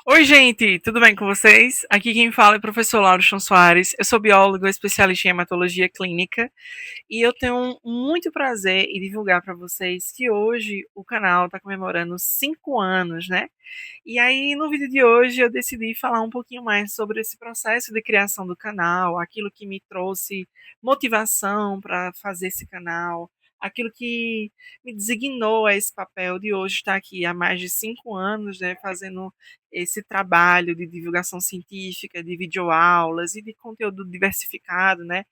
Oi, gente, tudo bem com vocês? Aqui quem fala é o professor Lauro Chão Soares. Eu sou biólogo, especialista em hematologia clínica e eu tenho muito prazer em divulgar para vocês que hoje o canal está comemorando 5 anos, né? E aí, no vídeo de hoje, eu decidi falar um pouquinho mais sobre esse processo de criação do canal, aquilo que me trouxe motivação para fazer esse canal, aquilo que me designou a esse papel de hoje estar aqui há mais de 5 anos, né, fazendo esse trabalho de divulgação científica, de videoaulas e de conteúdo diversificado, né?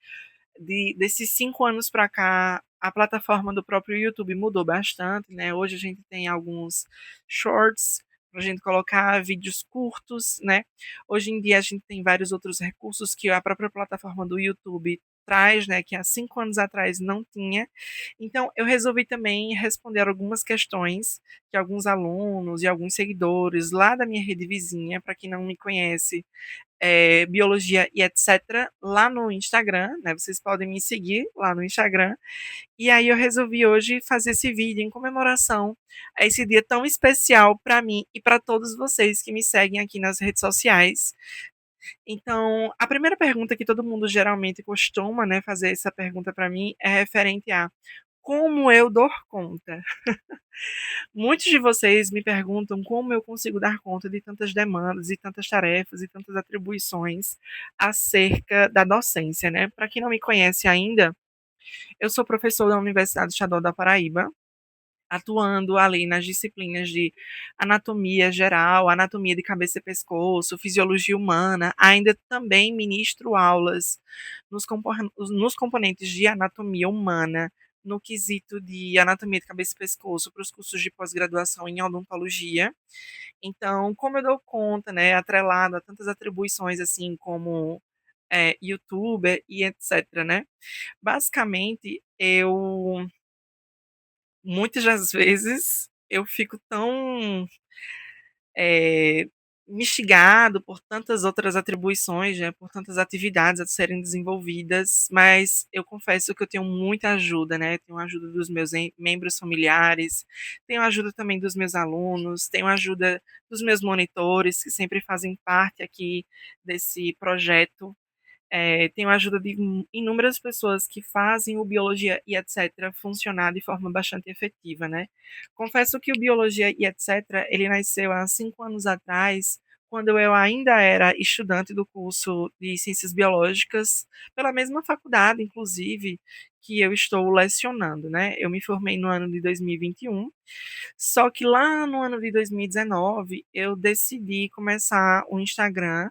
Desses 5 anos para cá, a plataforma do próprio YouTube mudou bastante, né? Hoje a gente tem alguns shorts para a gente colocar vídeos curtos, né? Hoje em dia a gente tem vários outros recursos que a própria plataforma do YouTube traz, né? Que há 5 anos atrás não tinha. Então eu resolvi também responder algumas questões que alguns alunos e alguns seguidores lá da minha rede vizinha, para quem não me conhece, biologia e etc., lá no Instagram, né? Vocês podem me seguir lá no Instagram. E aí eu resolvi hoje fazer esse vídeo em comemoração a esse dia tão especial para mim e para todos vocês que me seguem aqui nas redes sociais. Então, a primeira pergunta que todo mundo geralmente costuma, né, fazer essa pergunta para mim é referente a como eu dou conta. Muitos de vocês me perguntam como eu consigo dar conta de tantas demandas e tantas tarefas e tantas atribuições acerca da docência, né? Para quem não me conhece ainda, eu sou professor da Universidade Estadual da Paraíba, atuando ali nas disciplinas de anatomia geral, anatomia de cabeça e pescoço, fisiologia humana, ainda também ministro aulas nos componentes de anatomia humana, no quesito de anatomia de cabeça e pescoço para os cursos de pós-graduação em odontologia. Então, como eu dou conta, né, atrelado a tantas atribuições assim como youtuber e etc, né? Basicamente, eu muitas das vezes eu fico tão eh, instigado por tantas outras atribuições, né, por tantas atividades a serem desenvolvidas, mas eu confesso que eu tenho muita ajuda, né? Tenho ajuda dos meus membros familiares, tenho ajuda também dos meus alunos, tenho ajuda dos meus monitores que sempre fazem parte aqui desse projeto, tenho a ajuda de inúmeras pessoas que fazem o Biologia e etc. funcionar de forma bastante efetiva, né? Confesso que o Biologia e etc. ele nasceu há 5 anos atrás, quando eu ainda era estudante do curso de Ciências Biológicas, pela mesma faculdade, inclusive, que eu estou lecionando, né? Eu me formei no ano de 2021, só que lá no ano de 2019 eu decidi começar um Instagram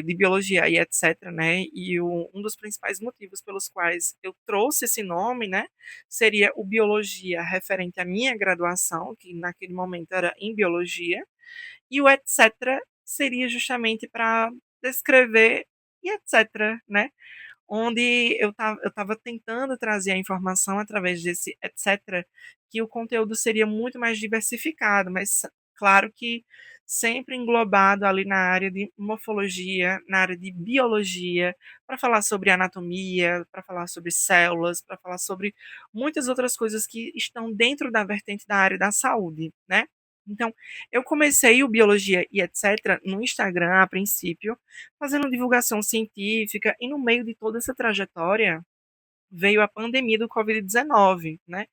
de biologia e etc, né? E um dos principais motivos pelos quais eu trouxe esse nome, né, seria o biologia referente à minha graduação, que naquele momento era em biologia, e o etc seria justamente para descrever e etc, né? Onde eu estava tentando trazer a informação através desse etc, que o conteúdo seria muito mais diversificado, mas claro que sempre englobado ali na área de morfologia, na área de biologia, para falar sobre anatomia, para falar sobre células, para falar sobre muitas outras coisas que estão dentro da vertente da área da saúde, né? Então, eu comecei o Biologia e etc. no Instagram a princípio, fazendo divulgação científica, e no meio de toda essa trajetória veio a pandemia do Covid-19, né?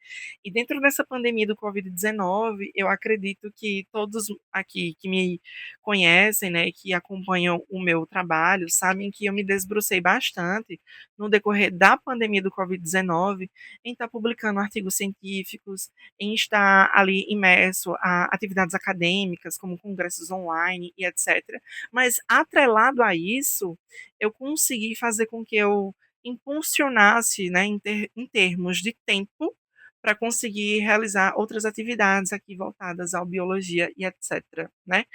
E dentro dessa pandemia do Covid-19, eu acredito que todos aqui que me conhecem, né, que acompanham o meu trabalho, sabem que eu me desbrucei bastante no decorrer da pandemia do Covid-19 em estar publicando artigos científicos, em estar ali imerso a atividades acadêmicas, como congressos online e etc. Mas atrelado a isso, eu consegui fazer com que eu impulsionasse, né, em termos de tempo, para conseguir realizar outras atividades aqui voltadas à biologia e etc, né.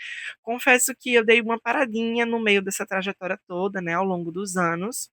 Confesso que eu dei uma paradinha no meio dessa trajetória toda, né, ao longo dos anos,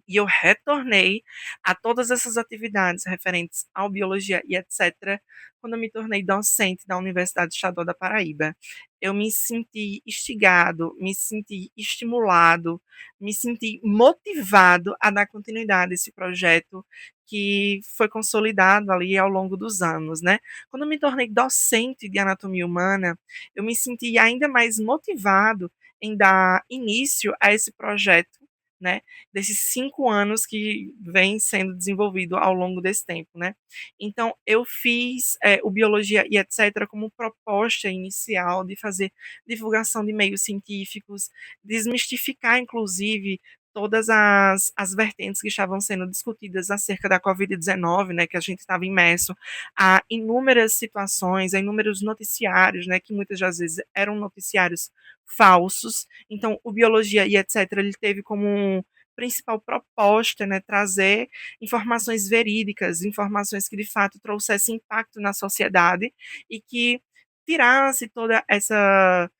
E eu retornei a todas essas atividades referentes ao biologia e etc., quando eu me tornei docente da Universidade Estadual da Paraíba. Eu me senti instigado, me senti estimulado, me senti motivado a dar continuidade a esse projeto que foi consolidado ali ao longo dos anos, né? Quando eu me tornei docente de anatomia humana, eu me senti ainda mais motivado em dar início a esse projeto, né? Desses 5 anos que vem sendo desenvolvido ao longo desse tempo, né? Então, eu fiz o Biologia e etc. como proposta inicial de fazer divulgação de meios científicos, desmistificar, inclusive, todas as vertentes que estavam sendo discutidas acerca da Covid-19, né, que a gente estava imerso a inúmeras situações, a inúmeros noticiários, né, que muitas das vezes eram noticiários falsos. Então, o Biologia e etc., ele teve como principal proposta, né, trazer informações verídicas, informações que de fato trouxessem impacto na sociedade e que tirasse toda essa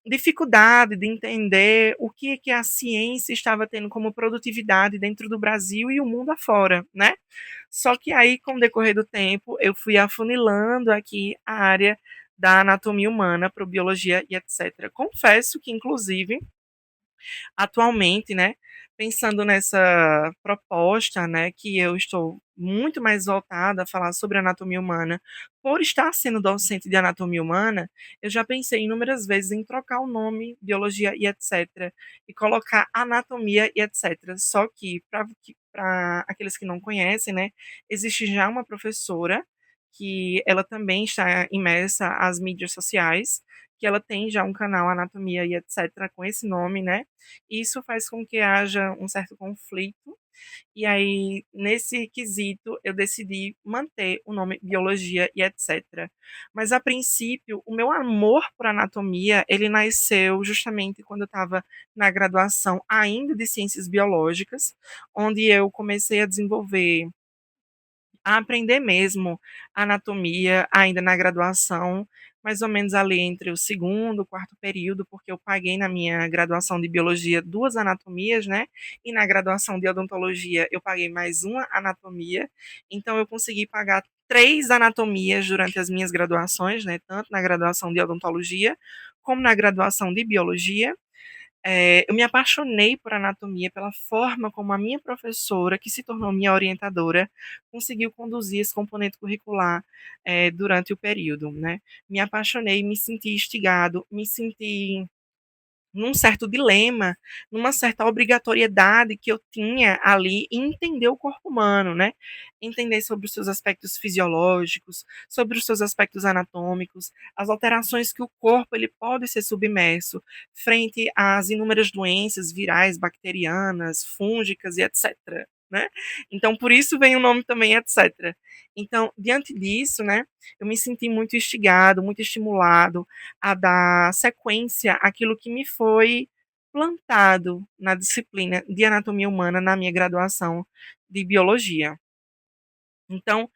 dificuldade de entender o que a ciência estava tendo como produtividade dentro do Brasil e o mundo afora, né? Só que aí, com o decorrer do tempo, eu fui afunilando aqui a área da anatomia humana para biologia e etc. Confesso que, inclusive, atualmente, né, pensando nessa proposta, né, que eu estou muito mais voltada a falar sobre anatomia humana, por estar sendo docente de anatomia humana, eu já pensei inúmeras vezes em trocar o nome biologia e etc. e colocar anatomia e etc. Só que para aqueles que não conhecem, né, existe já uma professora que ela também está imersa às mídias sociais, que ela tem já um canal Anatomia e etc. com esse nome, né? Isso faz com que haja um certo conflito. E aí, nesse quesito, eu decidi manter o nome Biologia e etc. Mas, a princípio, o meu amor por anatomia, ele nasceu justamente quando eu estava na graduação ainda de Ciências Biológicas, onde eu comecei a desenvolver a aprender mesmo anatomia ainda na graduação, mais ou menos ali entre o segundo, quarto período, porque eu paguei na minha graduação de biologia 2 anatomias, né, e na graduação de odontologia eu paguei mais uma anatomia, então eu consegui pagar 3 anatomias durante as minhas graduações, né, tanto na graduação de odontologia, como na graduação de biologia. Eu me apaixonei por anatomia pela forma como a minha professora, que se tornou minha orientadora, conseguiu conduzir esse componente curricular durante o período, né? Me apaixonei, me senti instigado, me senti num certo dilema, numa certa obrigatoriedade que eu tinha ali em entender o corpo humano, né? Entender sobre os seus aspectos fisiológicos, sobre os seus aspectos anatômicos, as alterações que o corpo ele pode ser submerso frente às inúmeras doenças virais, bacterianas, fúngicas e etc. Né? Então, por isso vem o nome também, etc. Então, diante disso, né, eu me senti muito instigado, muito estimulado a dar sequência àquilo que me foi plantado na disciplina de anatomia humana na minha graduação de biologia. Então,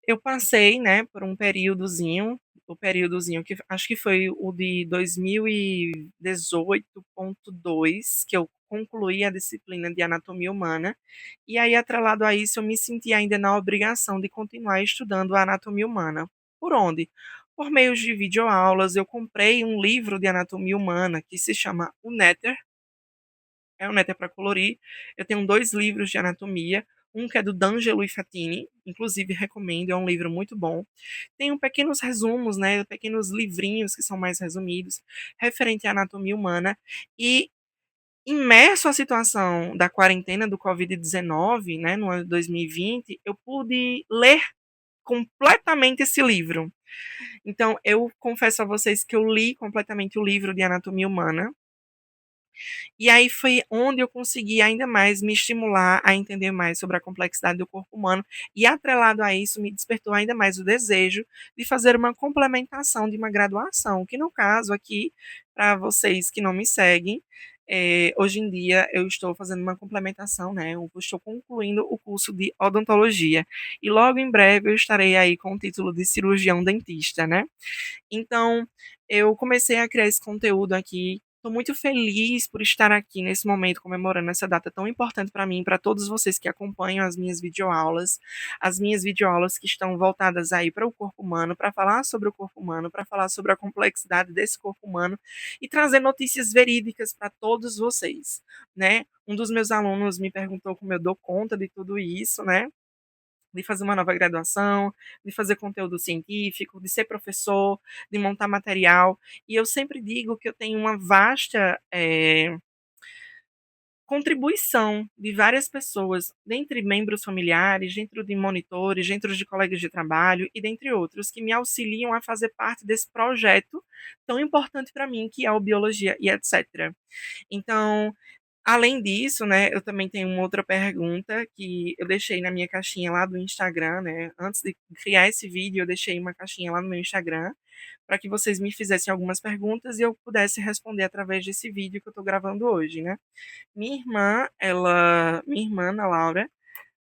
eu passei, né, por um períodozinho, o períodozinho que acho que foi o de 2018.2, que eu concluí a disciplina de anatomia humana, e aí atrelado a isso eu me senti ainda na obrigação de continuar estudando a anatomia humana. Por onde? Por meio de videoaulas, eu comprei um livro de anatomia humana que se chama O Néter, é um Néter para colorir. Eu tenho 2 livros de anatomia, um que é do D'Angelo e Fatini, inclusive recomendo, é um livro muito bom. Tenho pequenos resumos, né, pequenos livrinhos que são mais resumidos, referente à anatomia humana, e imerso à situação da quarentena do Covid-19, né, no ano de 2020, eu pude ler completamente esse livro. Então, eu confesso a vocês que eu li completamente o livro de anatomia humana, e aí foi onde eu consegui ainda mais me estimular a entender mais sobre a complexidade do corpo humano e atrelado a isso me despertou ainda mais o desejo de fazer uma complementação de uma graduação, que no caso aqui, para vocês que não me seguem, hoje em dia eu estou fazendo uma complementação, né? Eu estou concluindo o curso de odontologia e logo em breve eu estarei aí com o título de cirurgião dentista, né? Então, eu comecei a criar esse conteúdo aqui Estou muito feliz por estar aqui nesse momento comemorando essa data tão importante para mim, para todos vocês que acompanham as minhas videoaulas que estão voltadas aí para o corpo humano, para falar sobre o corpo humano, para falar sobre a complexidade desse corpo humano e trazer notícias verídicas para todos vocês, né? Um dos meus alunos me perguntou como eu dou conta de tudo isso, né? De fazer uma nova graduação, de fazer conteúdo científico, de ser professor, de montar material. E eu sempre digo que eu tenho uma vasta contribuição de várias pessoas, dentre membros familiares, dentro de monitores, dentro de colegas de trabalho e dentre outros, que me auxiliam a fazer parte desse projeto tão importante para mim, que é o Biologia e etc. Então, além disso, né, eu também tenho uma outra pergunta que eu deixei na minha caixinha lá do Instagram, né? Antes de criar esse vídeo, eu deixei uma caixinha lá no meu Instagram para que vocês me fizessem algumas perguntas e eu pudesse responder através desse vídeo que eu estou gravando hoje, né? Minha irmã, Ana Laura,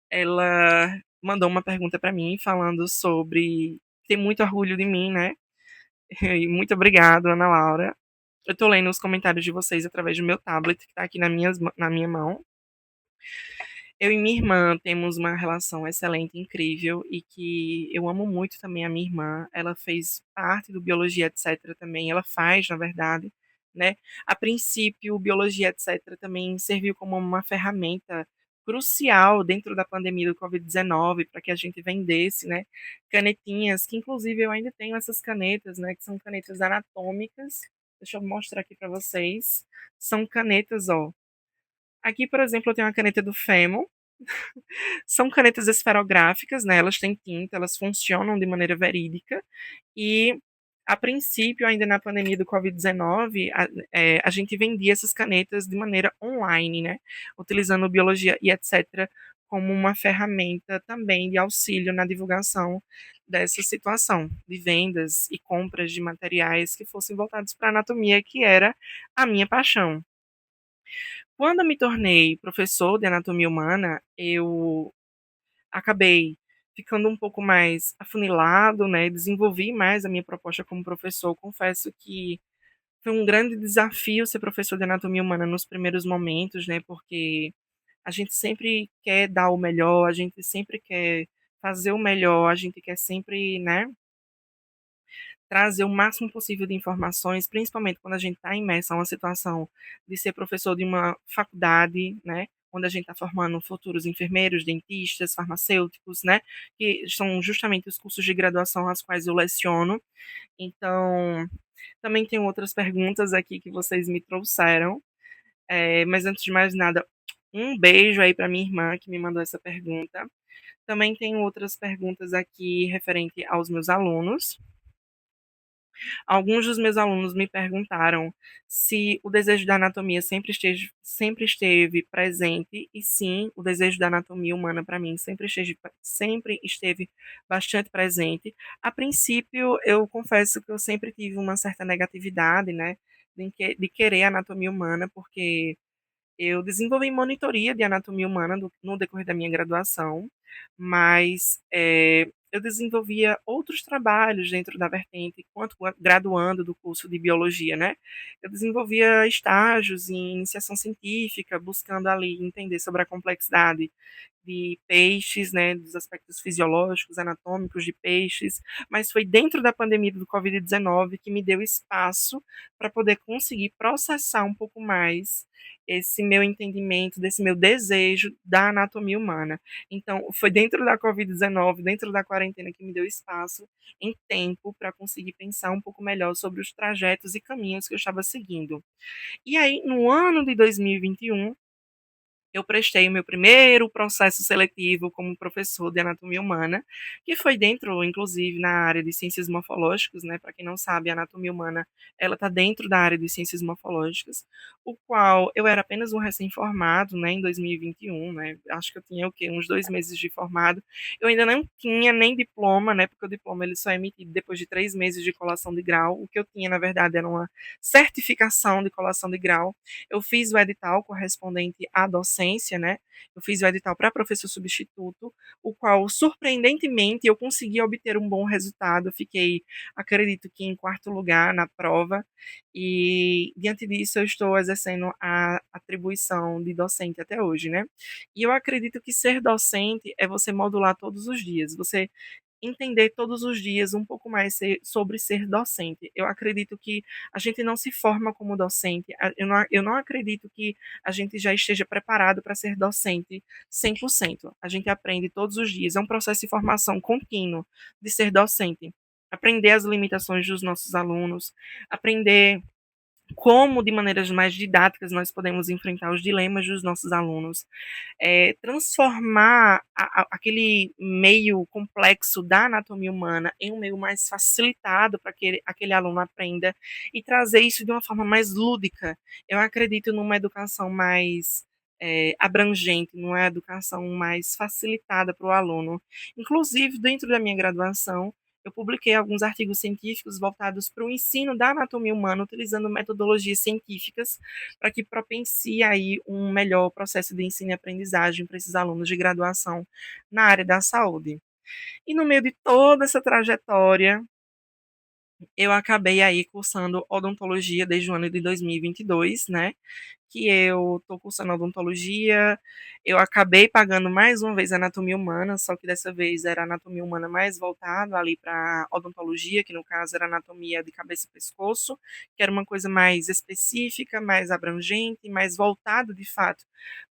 ela mandou uma pergunta para mim falando sobre ter muito orgulho de mim, né? E muito obrigado, Ana Laura. Eu tô lendo os comentários de vocês através do meu tablet, que tá aqui na minha mão. Eu e minha irmã temos uma relação excelente, incrível, e que eu amo muito também a minha irmã. Ela fez parte do Biologia, etc. também, ela faz, na verdade, né? A princípio, o Biologia, etc. também serviu como uma ferramenta crucial dentro da pandemia do Covid-19 para que a gente vendesse, né, canetinhas, que inclusive eu ainda tenho essas canetas, né, que são canetas anatômicas. Deixa eu mostrar aqui para vocês. São canetas, ó. Aqui, por exemplo, eu tenho uma caneta do Femo. São canetas esferográficas, né? Elas têm tinta, elas funcionam de maneira verídica. E, a princípio, ainda na pandemia do Covid-19, a gente vendia essas canetas de maneira online, né? Utilizando biologia e etc. como uma ferramenta também de auxílio na divulgação dessa situação, de vendas e compras de materiais que fossem voltados para a anatomia, que era a minha paixão. Quando eu me tornei professor de anatomia humana, eu acabei ficando um pouco mais afunilado, né, desenvolvi mais a minha proposta como professor. Confesso que foi um grande desafio ser professor de anatomia humana nos primeiros momentos, né, porque a gente sempre quer dar o melhor, a gente sempre quer fazer o melhor, a gente quer sempre, né, trazer o máximo possível de informações, principalmente quando a gente está imerso a uma situação de ser professor de uma faculdade, né, onde a gente está formando futuros enfermeiros, dentistas, farmacêuticos, né, que são justamente os cursos de graduação aos quais eu leciono. Então, também tem outras perguntas aqui que vocês me trouxeram, mas antes de mais nada, um beijo aí para minha irmã que me mandou essa pergunta. Também tem outras perguntas aqui referente aos meus alunos. Alguns dos meus alunos me perguntaram se o desejo da anatomia sempre esteve presente, e sim, o desejo da anatomia humana para mim sempre esteve bastante presente. A princípio, eu confesso que eu sempre tive uma certa negatividade, né, de querer a anatomia humana, porque eu desenvolvi monitoria de anatomia humana no decorrer da minha graduação, mas eu desenvolvia outros trabalhos dentro da vertente, enquanto graduando do curso de biologia, né? Eu desenvolvia estágios em iniciação científica, buscando ali entender sobre a complexidade de peixes, né, dos aspectos fisiológicos, anatômicos de peixes, mas foi dentro da pandemia do Covid-19 que me deu espaço para poder conseguir processar um pouco mais esse meu entendimento, desse meu desejo da anatomia humana. Então, foi dentro da Covid-19, dentro da quarentena, que me deu espaço em tempo para conseguir pensar um pouco melhor sobre os trajetos e caminhos que eu estava seguindo. E aí, no ano de 2021, eu prestei o meu primeiro processo seletivo como professor de anatomia humana, que foi dentro, inclusive, na área de ciências morfológicas, né? Para quem não sabe, a anatomia humana, ela está dentro da área de ciências morfológicas, o qual eu era apenas um recém-formado, né? Em 2021, né? Acho que eu tinha o quê? Uns 2 meses de formado. Eu ainda não tinha nem diploma, né? Porque o diploma ele só é emitido depois de 3 meses de colação de grau. O que eu tinha, na verdade, era uma certificação de colação de grau. Eu fiz o edital correspondente à docência docência, né, eu fiz o edital para professor substituto, o qual surpreendentemente eu consegui obter um bom resultado, fiquei, acredito que em quarto lugar na prova, e diante disso eu estou exercendo a atribuição de docente até hoje, né. E eu acredito que ser docente é você modular todos os dias, você entender todos os dias um pouco mais sobre ser docente. Eu acredito que a gente não se forma como docente, eu não acredito que a gente já esteja preparado para ser docente 100%. A gente aprende todos os dias, é um processo de formação contínuo de ser docente. Aprender as limitações dos nossos alunos, aprender como, de maneiras mais didáticas, nós podemos enfrentar os dilemas dos nossos alunos, transformar aquele meio complexo da anatomia humana em um meio mais facilitado para que aquele aluno aprenda e trazer isso de uma forma mais lúdica. Eu acredito numa educação mais abrangente, numa educação mais facilitada para o aluno. Inclusive, dentro da minha graduação, eu publiquei alguns artigos científicos voltados para o ensino da anatomia humana, utilizando metodologias científicas para que propensie aí um melhor processo de ensino e aprendizagem para esses alunos de graduação na área da saúde. E no meio de toda essa trajetória, eu acabei aí cursando odontologia desde o ano de 2022, né, que eu estou cursando odontologia, eu acabei pagando mais uma vez anatomia humana, só que dessa vez era anatomia humana mais voltada ali para odontologia, que no caso era anatomia de cabeça e pescoço, que era uma coisa mais específica, mais abrangente, mais voltado de fato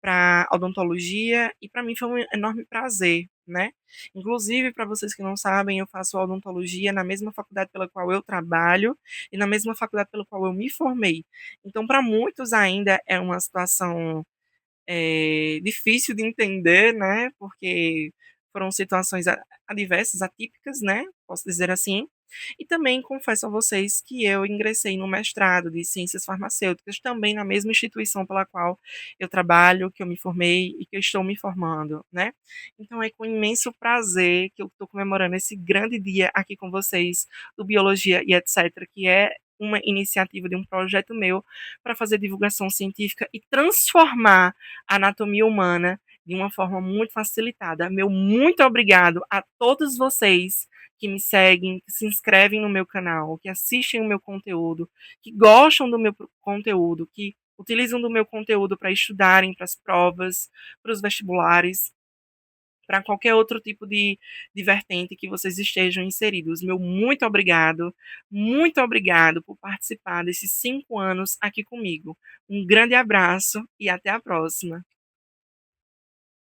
para odontologia, e para mim foi um enorme prazer, né. Inclusive, para vocês que não sabem, eu faço odontologia na mesma faculdade pela qual eu trabalho e na mesma faculdade pela qual eu me formei. Então, para muitos ainda é uma situação difícil de entender, né, porque foram situações adversas, atípicas, né, posso dizer assim. E também confesso a vocês que eu ingressei no mestrado de ciências farmacêuticas, também na mesma instituição pela qual eu trabalho, que eu me formei e que eu estou me formando, né. Então é com imenso prazer que eu estou comemorando esse grande dia aqui com vocês, do Biologia e etcétera, que é uma iniciativa de um projeto meu para fazer divulgação científica e transformar a anatomia humana de uma forma muito facilitada. Meu muito obrigado a todos vocês que me seguem, que se inscrevem no meu canal, que assistem o meu conteúdo, que gostam do meu conteúdo, que utilizam do meu conteúdo para estudarem para as provas, para os vestibulares, para qualquer outro tipo de vertente que vocês estejam inseridos. Meu muito obrigado por participar desses 5 anos aqui comigo. Um grande abraço e até a próxima.